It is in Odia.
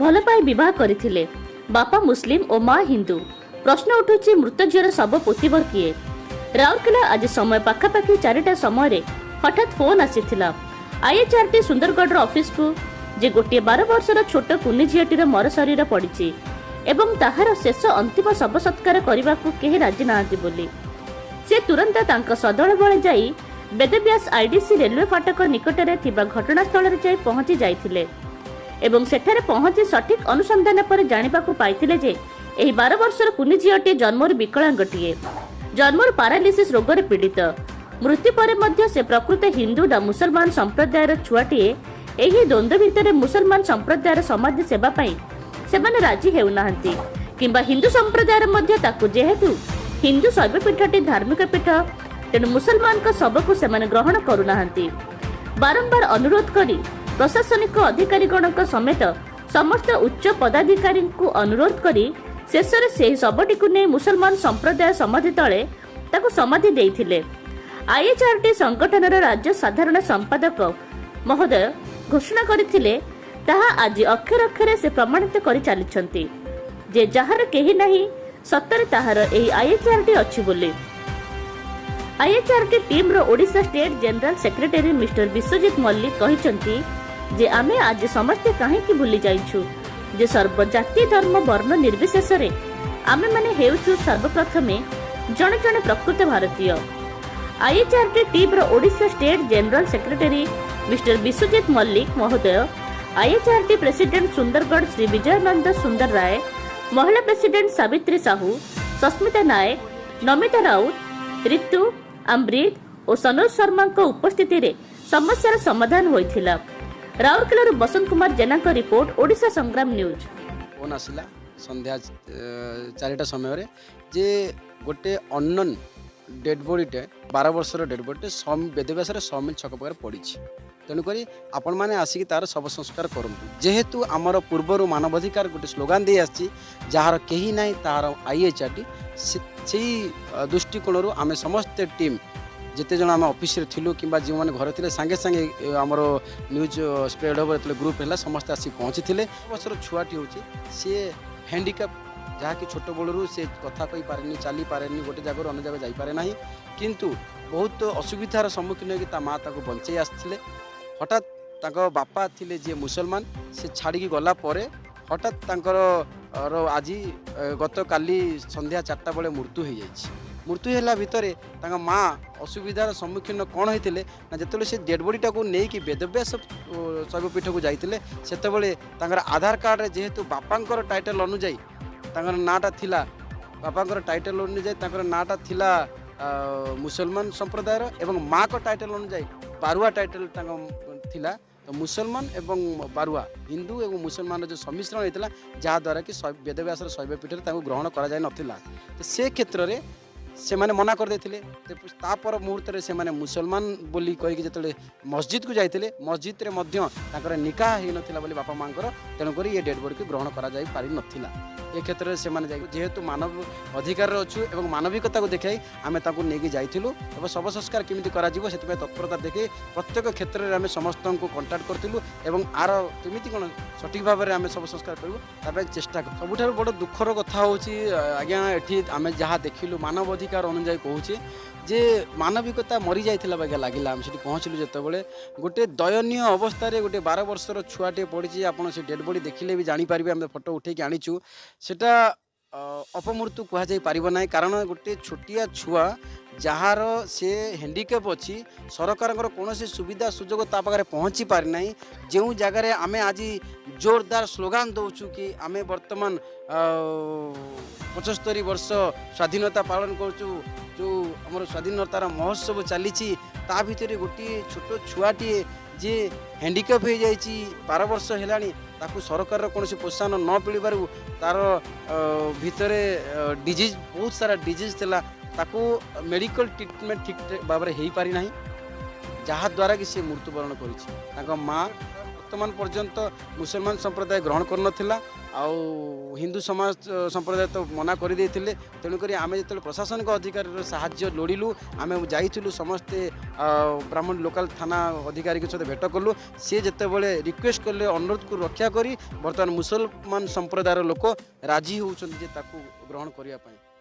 ଭଲ ପାଇ ବିବାହ କରିଥିଲେ। ବାପା ମୁସଲିମ ଓ ମା ହିନ୍ଦୁ। ପ୍ରଶ୍ନ ଉଠୁଛି ମୃତ ଝିଅର ଶବ ପୋତିବ କିଏ? ରାଉରକେଲା ଆଜି ସମୟ ପାଖାପାଖି 4ଟା ସମୟରେ ହଠାତ୍ ଫୋନ୍ ଆସିଥିଲା IHRT ସୁନ୍ଦରଗଡ଼ର ଅଫିସକୁ ଯେ ଗୋଟିଏ 12 ବର୍ଷର ଛୋଟ କୁନି ଝିଅଟିର ମର ଶରୀର ପଡ଼ିଛି ଏବଂ ତାହାର ଶେଷ ଅନ୍ତିମ ଶବ ସତ୍କାର କରିବାକୁ କେହି ରାଜି ନାହାନ୍ତି ବୋଲି। ସେ ତୁରନ୍ତ ତାଙ୍କ ସଦଳ ବଳେ ଯାଇ ବେଦବ୍ୟାସ IDC ରେଲୱେ ଫାଟକ ନିକଟରେ ଥିବା ଘଟଣାସ୍ଥଳରେ ଯାଇ ପହଞ୍ଚି ଯାଇଥିଲେ ଏବଂ ସେଠାରେ ପହଞ୍ଚି ସଠିକ୍ ଅନୁସନ୍ଧାନ ପରେ ଜାଣିବାକୁ ପାଇଥିଲେ ଯେ ଏହି 12 ବର୍ଷର କୁନି ଝିଅଟି ଜନ୍ମରୁ ବିକଳାଙ୍ଗଟିଏ, ଜନ୍ମରୁ ପାରାଲିସିସ୍ ରୋଗରେ ପୀଡ଼ିତ। ମୃତ୍ୟୁ ପରେ ମଧ୍ୟ ସେ ପ୍ରକୃତ ହିନ୍ଦୁ ନା ମୁସଲମାନ ସମ୍ପ୍ରଦାୟର ଛୁଆଟିଏ। ଏହି ଦ୍ୱନ୍ଦ୍ୱ ଭିତରେ ମୁସଲମାନ ସମ୍ପ୍ରଦାୟର ସମାଜ ସେବା ପାଇଁ ସେମାନେ ରାଜି ହେଉନାହାନ୍ତି କିମ୍ବା ହିନ୍ଦୁ ସମ୍ପ୍ରଦାୟର ମଧ୍ୟ ତାକୁ, ଯେହେତୁ ହିନ୍ଦୁ ଶୈବପୀଠଟି ଧାର୍ମିକ ପୀଠ, ତେଣୁ ମୁସଲମାନଙ୍କ ଶବକୁ ସେମାନେ ଗ୍ରହଣ କରୁନାହାନ୍ତି। ବାରମ୍ବାର ଅନୁରୋଧ କରି ପ୍ରଶାସନିକ ଅଧିକାରୀଗଣଙ୍କ ସମେତ ସମସ୍ତ ଉଚ୍ଚ ପଦାଧିକାରୀଙ୍କୁ ଅନୁରୋଧ କରି ଶେଷରେ ସେହି ଶବଟିକୁ ନେଇ ମୁସଲମାନ ସମ୍ପ୍ରଦାୟ ସମାଧି ତଳେ ତାକୁ ସମାଧି ଦେଇଥିଲେ। IHRT ସଂଗଠନର ରାଜ୍ୟ ସାଧାରଣ ସମ୍ପାଦକ ମହୋଦୟ ଘୋଷଣା କରିଥିଲେ। ତାହା ଆଜି ଅକ୍ଷର ଅକ୍ଷରେ ସେ ପ୍ରମାଣିତ କରି ଚାଲିଛନ୍ତି ଯେ ଯାହାର କେହି ନାହିଁ ସତରେ ତାହାର ଏହି IHRT ଅଛି ବୋଲି। IHRT ଟିମ୍ର Odisha state general secretary mister Biswajit Mallick କହିଛନ୍ତି ଯେ ଆମେ ଆଜି ସମସ୍ତେ କାହିଁକି ଭୁଲି ଯାଇଛୁ ଯେ ସର୍ବଜାତି ଧର୍ମ ବର୍ଣ୍ଣ ନିର୍ବିଶେଷରେ ଆମେମାନେ ହେଉଛୁ ସର୍ବପ୍ରଥମେ ଜଣେ ଜଣେ ପ୍ରକୃତ ଭାରତୀୟ। IHRT ଟିମ୍ର Odisha state general secretary mister Biswajit Mallick ମହୋଦୟ, IHRT ପ୍ରେସିଡେଣ୍ଟ ସୁନ୍ଦରଗଡ଼ ଶ୍ରୀ ବିଜୟାନନ୍ଦ ସୁନ୍ଦର ରାୟ, ମହିଳା ପ୍ରେସିଡେଣ୍ଟ ସାବିତ୍ରୀ ସାହୁ, ସସ୍ମିତା ନାୟକ, ନମିତା ରାଉତ, ରିତୁ ଅମ୍ରିତ ଓ ସନୋଜ ଶର୍ମାଙ୍କ ଉପସ୍ଥିତିରେ ସମସ୍ୟାର ସମାଧାନ ହୋଇଥିଲା। ରାଉରକେଲାରୁ ବସନ୍ତ କୁମାର ଜେନାଙ୍କ report, Odisha Sangram news. Phone ଆସିଲା ସନ୍ଧ୍ୟା 4ଟା ସମୟରେ ଯେ ଗୋଟେ ଅନନୋନ୍ ଡେଡ୍ ବଡ଼ିଟେ 12 ବର୍ଷର ଡେଡ୍ ବଡ଼ିଟେ ବେଦବ୍ୟାସର 100 ମିଲ୍ ଛକ ପାଖରେ ପଡ଼ିଛି। ତେଣୁକରି ଆପଣମାନେ ଆସିକି ତାର ଶବ ସଂସ୍କାର କରନ୍ତୁ। ଯେହେତୁ ଆମର ପୂର୍ବରୁ ମାନବାଧିକାର ଗୋଟେ ସ୍ଲୋଗାନ ଦେଇ ଆସିଛି, ଯାହାର କେହି ନାହିଁ ତାହାର IHRT, ସେଇ ଦୃଷ୍ଟିକୋଣରୁ ଆମେ ସମସ୍ତେ ଟିମ୍ ଯେତେ ଜଣ ଆମେ ଅଫିସରେ ଥିଲୁ କିମ୍ବା ଯେଉଁମାନେ ଘରେ ଥିଲେ ସାଙ୍ଗେ ସାଙ୍ଗେ ଆମର ନ୍ୟୁଜ୍ ସ୍ପ୍ରେଡ୍ ହେବ ଯେତେବେଳେ ଗ୍ରୁପ୍ ହେଲା ସମସ୍ତେ ଆସିକି ପହଞ୍ଚିଥିଲେ। ବର୍ଷର ଛୁଆଟି ହେଉଛି ସିଏ ହ୍ୟାଣ୍ଡିକ୍ୟାପ୍, ଯାହାକି ଛୋଟ ବେଳରୁ ସେ କଥା କହିପାରେନି, ଚାଲିପାରେନି, ଗୋଟେ ଜାଗାରୁ ଅନ୍ୟ ଜାଗା ଯାଇପାରେ ନାହିଁ, କିନ୍ତୁ ବହୁତ ଅସୁବିଧାର ସମ୍ମୁଖୀନ ହୋଇକି ତା ମାଆ ତାକୁ ବଞ୍ଚେଇ ଆସିଥିଲେ। ହଠାତ୍ ତାଙ୍କ ବାପା ଥିଲେ ଯିଏ ମୁସଲମାନ, ସେ ଛାଡ଼ିକି ଗଲା ପରେ ହଠାତ୍ ତାଙ୍କର ଆଜି ଗତକାଲି ସନ୍ଧ୍ୟା 4ଟା ବେଳେ ମୃତ୍ୟୁ ହୋଇଯାଇଛି। ମୃତ୍ୟୁ ହେଲା ଭିତରେ ତାଙ୍କ ମାଆ ଅସୁବିଧାର ସମ୍ମୁଖୀନ କ'ଣ ହୋଇଥିଲେ ନା, ଯେତେବେଳେ ସେ ଡେଡ୍ ବଡ଼ିଟାକୁ ନେଇକି ବେଦବ୍ୟାସ ଶୈବପୀଠକୁ ଯାଇଥିଲେ ସେତେବେଳେ ତାଙ୍କର ଆଧାର କାର୍ଡ଼ରେ ଯେହେତୁ ବାପାଙ୍କର ଟାଇଟଲ୍ ଅନୁଯାୟୀ ତାଙ୍କର ନାଁଟା ଥିଲା, ବାପାଙ୍କର ଟାଇଟଲ୍ ଅନୁଯାୟୀ ତାଙ୍କର ନାଁଟା ଥିଲା ମୁସଲମାନ ସମ୍ପ୍ରଦାୟର ଏବଂ ମାଆଙ୍କ ଟାଇଟଲ୍ ଅନୁଯାୟୀ ବାରୁଆ ଟାଇଟଲ୍ ତାଙ୍କ ଥିଲା। ତ ମୁସଲମାନ ଏବଂ ବାରୁଆ, ହିନ୍ଦୁ ଏବଂ ମୁସଲମାନର ଯେଉଁ ସମ୍ମିଶ୍ରଣ ହୋଇଥିଲା, ଯାହାଦ୍ୱାରା କି ବେଦବ୍ୟାସର ଶୈବପୀଠରେ ତାଙ୍କୁ ଗ୍ରହଣ କରାଯାଇନଥିଲା। ତ ସେ କ୍ଷେତ୍ରରେ ସେମାନେ ମନା କରିଦେଇଥିଲେ। ତାପର ମୁହୂର୍ତ୍ତରେ ସେମାନେ ମୁସଲମାନ ବୋଲି କହିକି ଯେତେବେଳେ ମସଜିଦକୁ ଯାଇଥିଲେ, ମସଜିଦରେ ମଧ୍ୟ ତାଙ୍କର ନିକାହ ହୋଇନଥିଲା ବୋଲି ବାପା ମାଆଙ୍କର, ତେଣୁକରି ଏ ଡେଡ୍ ବଡ଼ିକୁ ଗ୍ରହଣ କରାଯାଇ ପାରିନଥିଲା। ଏ କ୍ଷେତ୍ରରେ ସେମାନେ ଯାଇ ଯେହେତୁ ମାନବ ଅଧିକାରରେ ଅଛୁ ଏବଂ ମାନବିକତାକୁ ଦେଖାଇ ଆମେ ତାଙ୍କୁ ନେଇକି ଯାଇଥିଲୁ ଏବଂ ଶବ ସଂସ୍କାର କେମିତି କରାଯିବ ସେଥିପାଇଁ ତତ୍ପରତା ଦେଖାଇ ପ୍ରତ୍ୟେକ କ୍ଷେତ୍ରରେ ଆମେ ସମସ୍ତଙ୍କୁ କଣ୍ଟାକ୍ଟ କରିଥିଲୁ ଏବଂ ଆର କେମିତି କ'ଣ ସଠିକ୍ ଭାବରେ ଆମେ ଶବ ସଂସ୍କାର କରିବୁ ତା ପାଇଁ ଚେଷ୍ଟା କରୁ। ସବୁଠାରୁ ବଡ଼ ଦୁଃଖର କଥା ହେଉଛି ଆଜ୍ଞା, ଏଠି ଆମେ ଯାହା ଦେଖିଲୁ ମାନବ ଅଧିକାର ଅନୁଯାୟୀ କହୁଛେ ଯେ ମାନବିକତା ମରିଯାଇଥିଲା ବାଗିଆ ଲାଗିଲା। ଆମେ ସେଠି ପହଞ୍ଚିଲୁ ଯେତେବେଳେ ଗୋଟେ ଦୟନୀୟ ଅବସ୍ଥାରେ ଗୋଟେ 12 ବର୍ଷର ଛୁଆଟିଏ ପଡ଼ିଛି। ଆପଣ ସେ ଡେଡ୍ ବଡ଼ି ଦେଖିଲେ ବି ଜାଣିପାରିବେ। ଆମେ ଫଟୋ ଉଠେଇକି ଆଣିଛୁ। ସେଟା ଅପମୃତ୍ୟୁ କୁହାଯାଇ ପାରିବ ନାହିଁ, କାରଣ ଗୋଟେ ଛୋଟିଆ ଛୁଆ ଯାହାର ସେ ହ୍ୟାଣ୍ଡିକ୍ୟାପ୍ ଅଛି, ସରକାରଙ୍କର କୌଣସି ସୁବିଧା ସୁଯୋଗ ତା ପାଖରେ ପହଞ୍ଚି ପାରିନାହିଁ। ଯେଉଁ ଜାଗାରେ ଆମେ ଆଜି ଜୋରଦାର ସ୍ଲୋଗାନ ଦେଉଛୁ କି ଆମେ ବର୍ତ୍ତମାନ 75 ବର୍ଷ ସ୍ୱାଧୀନତା ପାଳନ କରୁଛୁ, ଯେଉଁ ଆମର ସ୍ୱାଧୀନତାର ମହୋତ୍ସବ ଚାଲିଛି, ତା ଭିତରେ ଗୋଟିଏ ଛୋଟ ଛୁଆଟିଏ ଯିଏ ହ୍ୟାଣ୍ଡିକ୍ୟାପ୍ ହୋଇଯାଇଛି, 12 ବର୍ଷ ହେଲାଣି, ତାକୁ ସରକାରର କୌଣସି ପ୍ରୋତ୍ସାହନ ନ ମିଳିବାରୁ ତାର ଭିତରେ ଡିଜିଜ୍, ବହୁତ ସାରା ଡିଜିଜ୍ ଥିଲା, ତାକୁ ମେଡ଼ିକାଲ ଟ୍ରିଟମେଣ୍ଟ ଠିକ୍ ଭାବରେ ହୋଇପାରିନାହିଁ, ଯାହାଦ୍ୱାରା କି ସେ ମୃତ୍ୟୁବରଣ କରିଛି। ତାଙ୍କ ମାଆ बर्तमान पर्यंत मुसलमान संप्रदाय ग्रहण कर हिंदू समाज संप्रदाय तो मना कर तेणुक आम जो प्रशासनिक अधिकारी साहाय्य लोड़िलु आम जाइलु समस्ते ब्राह्मण लोकल थाना अधिकारी के सहित भेट कलु सी जिते रिक्वेस्ट कले अनुरोध को रक्षा करी बर्तमान मुसलमान संप्रदायर लोक राजी होती ग्रहण करने।